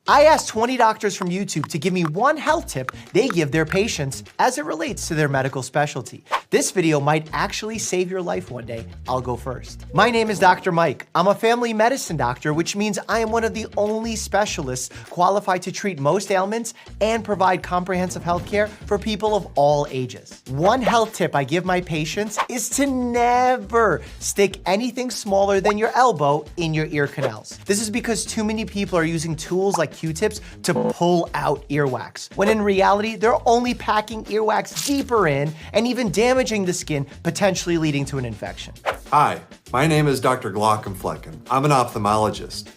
I asked 20 doctors from YouTube to give me one health tip they give their patients as it relates to their medical specialty. This video might actually save your life one day. I'll go first. My name is Dr. Mike. I'm a family medicine doctor, which means I am one of the only specialists qualified to treat most ailments and provide comprehensive health care for people of all ages. One health tip I give my patients is to never stick anything smaller than your elbow in your ear canals. This is because too many people are using tools like Q-tips to pull out earwax, when in reality, they're only packing earwax deeper in and even damaging the skin, potentially leading to an infection. Hi, my name is Dr. Glockenflecken. I'm an ophthalmologist.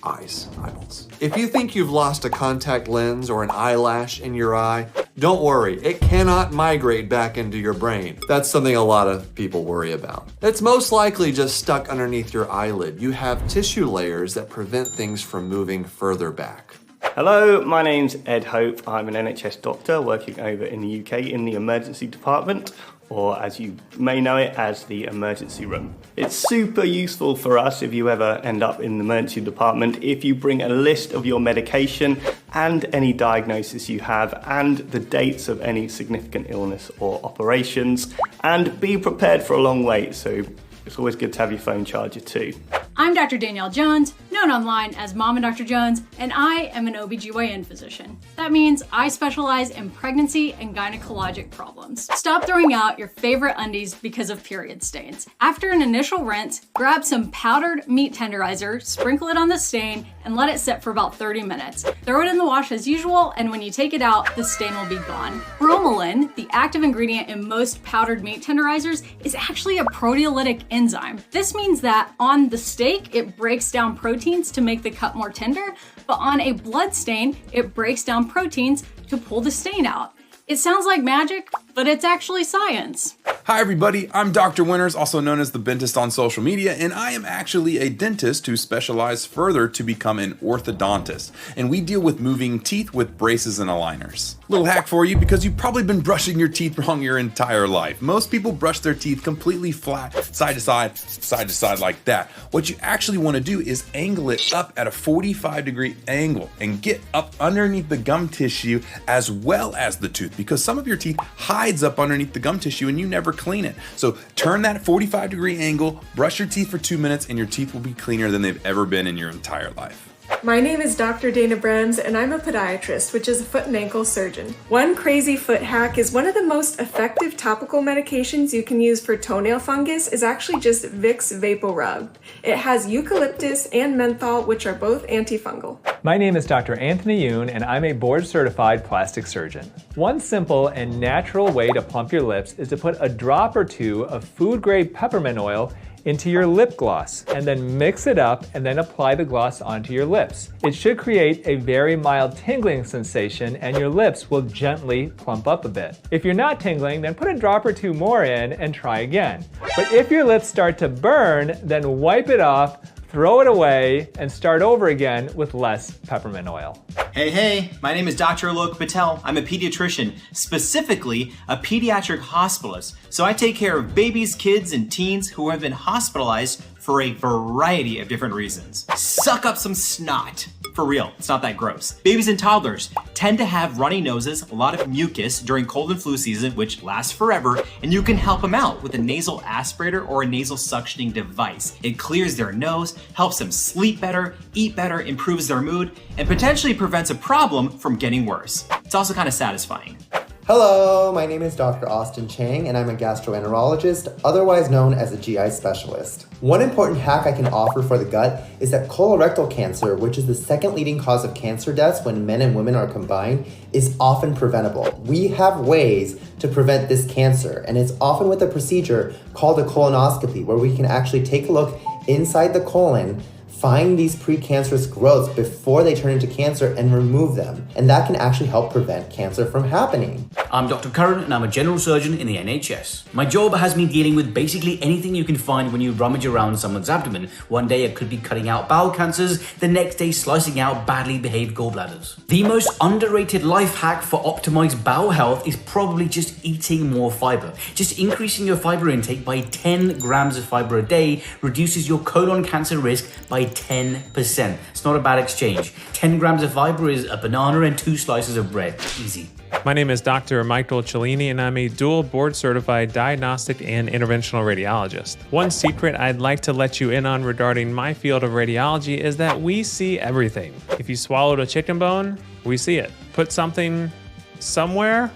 Eyeballs. If you think you've lost a contact lens or an eyelash in your eye, don't worry, it cannot migrate back into your brain. That's something a lot of people worry about. It's most likely just stuck underneath your eyelid. You have tissue layers that prevent things from moving further back. Hello, my name's Ed Hope. I'm an NHS doctor working over in the UK in the emergency department, or as you may know it as the emergency room. It's super useful for us if you ever end up in the emergency department if you bring a list of your medication and any diagnosis you have and the dates of any significant illness or operations, and be prepared for a long wait, so it's always good to have your phone charger too. I'm Dr. Danielle Jones, known online as Mom and Dr. Jones, and I am an OBGYN physician. That means I specialize in pregnancy and gynecologic problems. Stop throwing out your favorite undies because of period stains. After an initial rinse, grab some powdered meat tenderizer, sprinkle it on the stain, and let it sit for about 30 minutes. Throw it in the wash as usual, and when you take it out, the stain will be gone. Bromelain, the active ingredient in most powdered meat tenderizers, is actually a proteolytic enzyme. This means that on the steak, it breaks down proteins to make the cut more tender, but on a blood stain, it breaks down proteins to pull the stain out. It sounds like magic, but it's actually science. Hi everybody, I'm Dr. Winters, also known as the Dentist on social media, and I am actually a dentist who specialized further to become an orthodontist, and we deal with moving teeth with braces and aligners. Little hack for you, because you've probably been brushing your teeth wrong your entire life. Most people brush their teeth completely flat, side to side like that. What you actually want to do is angle it up at a 45-degree angle and get up underneath the gum tissue as well as the tooth, because some of your teeth hides up underneath the gum tissue and you never clean it. So turn that 45-degree angle, brush your teeth for 2 minutes, and your teeth will be cleaner than they've ever been in your entire life. My name is Dr. Dana Brands, and I'm a podiatrist, which is a foot and ankle surgeon. One crazy foot hack is one of the most effective topical medications you can use for toenail fungus is actually just Vicks VapoRub. It has eucalyptus and menthol, which are both antifungal. My name is Dr. Anthony Yoon, and I'm a board-certified plastic surgeon. One simple and natural way to plump your lips is to put a drop or two of food-grade peppermint oil into your lip gloss, and then mix it up and then apply the gloss onto your lips. It should create a very mild tingling sensation, and your lips will gently plump up a bit. If you're not tingling, then put a drop or two more in and try again. But if your lips start to burn, then wipe it off, throw it away, and start over again with less peppermint oil. Hey, my name is Dr. Alok Patel. I'm a pediatrician, specifically a pediatric hospitalist. So I take care of babies, kids, and teens who have been hospitalized for a variety of different reasons. Suck up some snot. For real, it's not that gross. Babies and toddlers tend to have runny noses, a lot of mucus during cold and flu season, which lasts forever, and you can help them out with a nasal aspirator or a nasal suctioning device. It clears their nose, helps them sleep better, eat better, improves their mood, and potentially prevents a problem from getting worse. It's also kind of satisfying. Hello, my name is Dr. Austin Chang, and I'm a gastroenterologist, otherwise known as a GI specialist. One important hack I can offer for the gut is that colorectal cancer, which is the second leading cause of cancer deaths when men and women are combined, is often preventable. We have ways to prevent this cancer, and it's often with a procedure called a colonoscopy, where we can actually take a look inside the colon, find these precancerous growths before they turn into cancer and remove them. And that can actually help prevent cancer from happening. I'm Dr. Curran and I'm a general surgeon in the NHS. My job has me dealing with basically anything you can find when you rummage around someone's abdomen. One day it could be cutting out bowel cancers, the next day slicing out badly behaved gallbladders. The most underrated life hack for optimized bowel health is probably just eating more fiber. Just increasing your fiber intake by 10 grams of fiber a day reduces your colon cancer risk by 10%. It's not a bad exchange. 10 grams of fiber is a banana and 2 slices of bread. Easy. My name is Dr. Michael Cellini, and I'm a dual board-certified diagnostic and interventional radiologist. One secret I'd like to let you in on regarding my field of radiology is that we see everything. If you swallowed a chicken bone, we see it. Put something somewhere,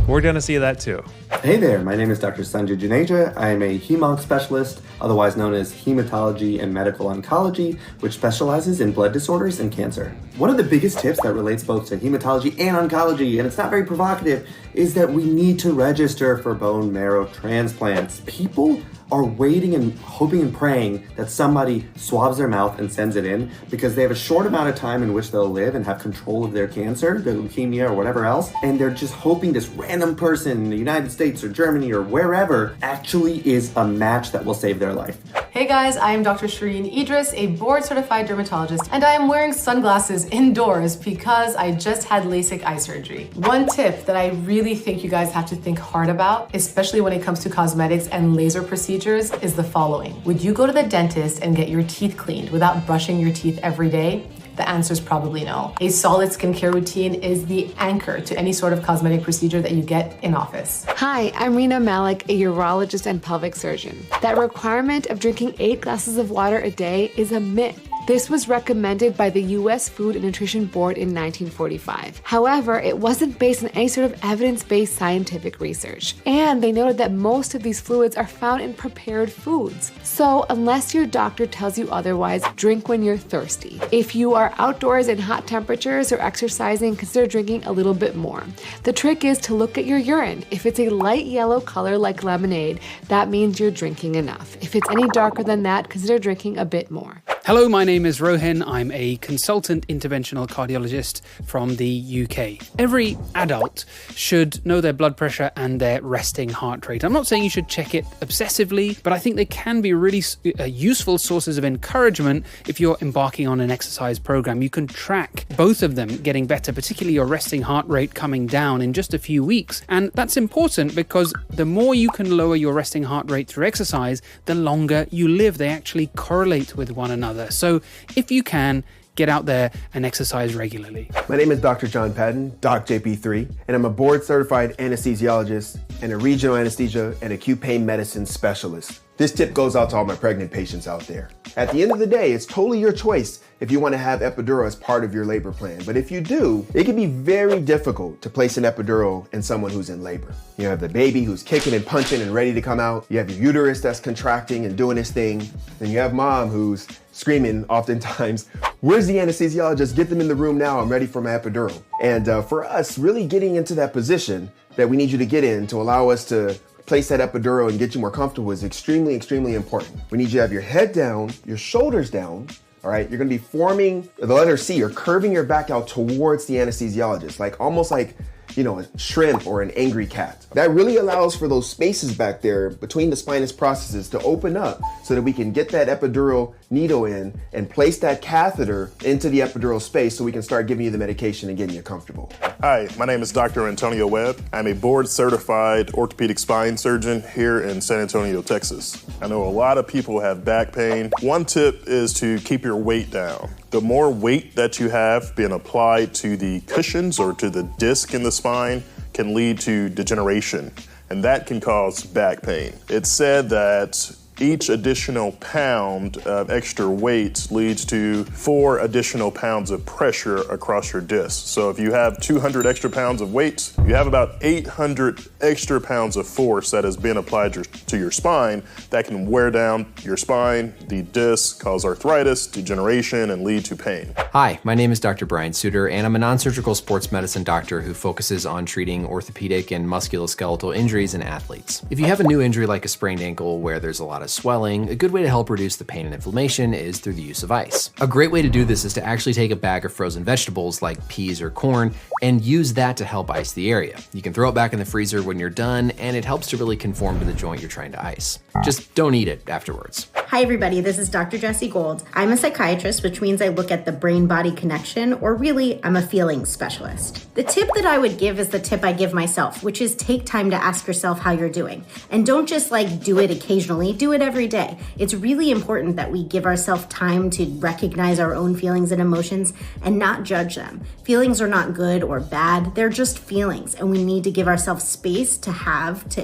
we're gonna see that too. Hey there, my name is Dr. Sanjay Juneja. I am a hemonc specialist, otherwise known as hematology and medical oncology, which specializes in blood disorders and cancer. One of the biggest tips that relates both to hematology and oncology, and it's not very provocative, is that we need to register for bone marrow transplants. People are waiting and hoping and praying that somebody swabs their mouth and sends it in because they have a short amount of time in which they'll live and have control of their cancer, their leukemia or whatever else, and they're just hoping this random person in the United States or Germany or wherever actually is a match that will save their life. Hey guys, I am Dr. Shireen Idris, a board-certified dermatologist, and I am wearing sunglasses indoors because I just had LASIK eye surgery. One tip that I really think you guys have to think hard about, especially when it comes to cosmetics and laser procedures, is the following. Would you go to the dentist and get your teeth cleaned without brushing your teeth every day? The answer is probably no. A solid skincare routine is the anchor to any sort of cosmetic procedure that you get in office. Hi, I'm Rina Malik, a urologist and pelvic surgeon. That requirement of drinking 8 glasses of water a day is a myth. This was recommended by the U.S. Food and Nutrition Board in 1945. However, it wasn't based on any sort of evidence-based scientific research. And they noted that most of these fluids are found in prepared foods. So unless your doctor tells you otherwise, drink when you're thirsty. If you are outdoors in hot temperatures or exercising, consider drinking a little bit more. The trick is to look at your urine. If it's a light yellow color like lemonade, that means you're drinking enough. If it's any darker than that, consider drinking a bit more. Hello, my name is Rohin. I'm a consultant interventional cardiologist from the UK. Every adult should know their blood pressure and their resting heart rate. I'm not saying you should check it obsessively, but I think they can be really useful sources of encouragement if you're embarking on an exercise program. You can track both of them getting better, particularly your resting heart rate coming down in just a few weeks. And that's important because the more you can lower your resting heart rate through exercise, the longer you live. They actually correlate with one another. So if you can, get out there and exercise regularly. My name is Dr. John Patton, Doc JP3, and I'm a board-certified anesthesiologist and a regional anesthesia and acute pain medicine specialist. This tip goes out to all my pregnant patients out there. At the end of the day, it's totally your choice if you want to have epidural as part of your labor plan. But if you do, it can be very difficult to place an epidural in someone who's in labor. You have the baby who's kicking and punching and ready to come out. You have your uterus that's contracting and doing its thing. Then you have mom who's screaming oftentimes, "Where's the anesthesiologist? Get them in the room now. I'm ready for my epidural." And for us, really getting into that position that we need you to get in to allow us to place that epidural and get you more comfortable is extremely, extremely important. We need you to have your head down, your shoulders down, all right? You're gonna be forming the letter C. You're curving your back out towards the anesthesiologist, like almost like, you know, a shrimp or an angry cat. That really allows for those spaces back there between the spinous processes to open up so that we can get that epidural needle in and place that catheter into the epidural space so we can start giving you the medication and getting you comfortable. Hi, my name is Dr. Antonio Webb. I'm a board-certified orthopedic spine surgeon here in San Antonio, Texas. I know a lot of people have back pain. One tip is to keep your weight down. The more weight that you have being applied to the cushions or to the disc in the spine can lead to degeneration, and that can cause back pain. It's said that each additional pound of extra weight leads to 4 additional pounds of pressure across your disc. So if you have 200 extra pounds of weight, you have about 800 extra pounds of force that is being applied to your spine that can wear down your spine, the disc, cause arthritis, degeneration, and lead to pain. Hi, my name is Dr. Brian Suter, and I'm a non-surgical sports medicine doctor who focuses on treating orthopedic and musculoskeletal injuries in athletes. If you have a new injury like a sprained ankle where there's a lot of swelling, a good way to help reduce the pain and inflammation is through the use of ice. A great way to do this is to actually take a bag of frozen vegetables like peas or corn, and use that to help ice the area. You can throw it back in the freezer when you're done, and it helps to really conform to the joint you're trying to ice. Just don't eat it afterwards. Hi everybody, this is Dr. Jessie Gold. I'm a psychiatrist, which means I look at the brain-body connection, or really, I'm a feelings specialist. The tip that I would give is the tip I give myself, which is take time to ask yourself how you're doing. And don't just do it occasionally, do it every day. It's really important that we give ourselves time to recognize our own feelings and emotions and not judge them. Feelings are not good or bad, they're just feelings, and we need to give ourselves space to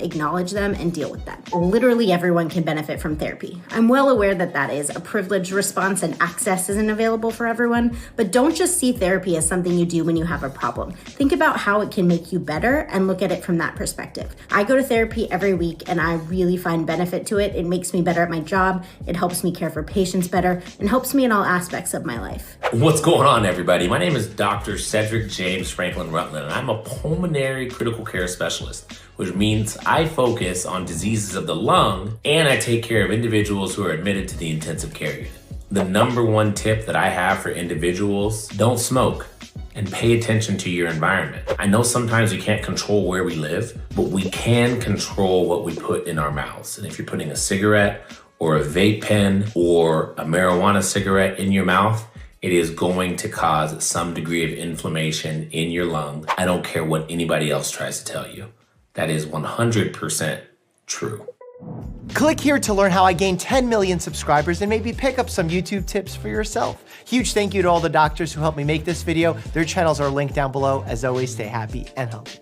acknowledge them and deal with them. Literally everyone can benefit from therapy. I'm well aware that that is a privileged response and access isn't available for everyone, but don't just see therapy as something you do when you have a problem. Think about how it can make you better and look at it from that perspective. I go to therapy every week and I really find benefit to it. It makes me better at my job, it helps me care for patients better, and helps me in all aspects of my life. What's going on, everybody? My name is Dr. Cedric James Franklin Rutland, and I'm a pulmonary critical care specialist, which means I focus on diseases of the lung, and I take care of individuals who are admitted to the intensive care unit. The number one tip that I have for individuals: don't smoke and pay attention to your environment. I know sometimes we can't control where we live, but we can control what we put in our mouths. And if you're putting a cigarette or a vape pen or a marijuana cigarette in your mouth, it is going to cause some degree of inflammation in your lung. I don't care what anybody else tries to tell you. That is 100% true. Click here to learn how I gained 10 million subscribers and maybe pick up some YouTube tips for yourself. Huge thank you to all the doctors who helped me make this video. Their channels are linked down below. As always, stay happy and healthy.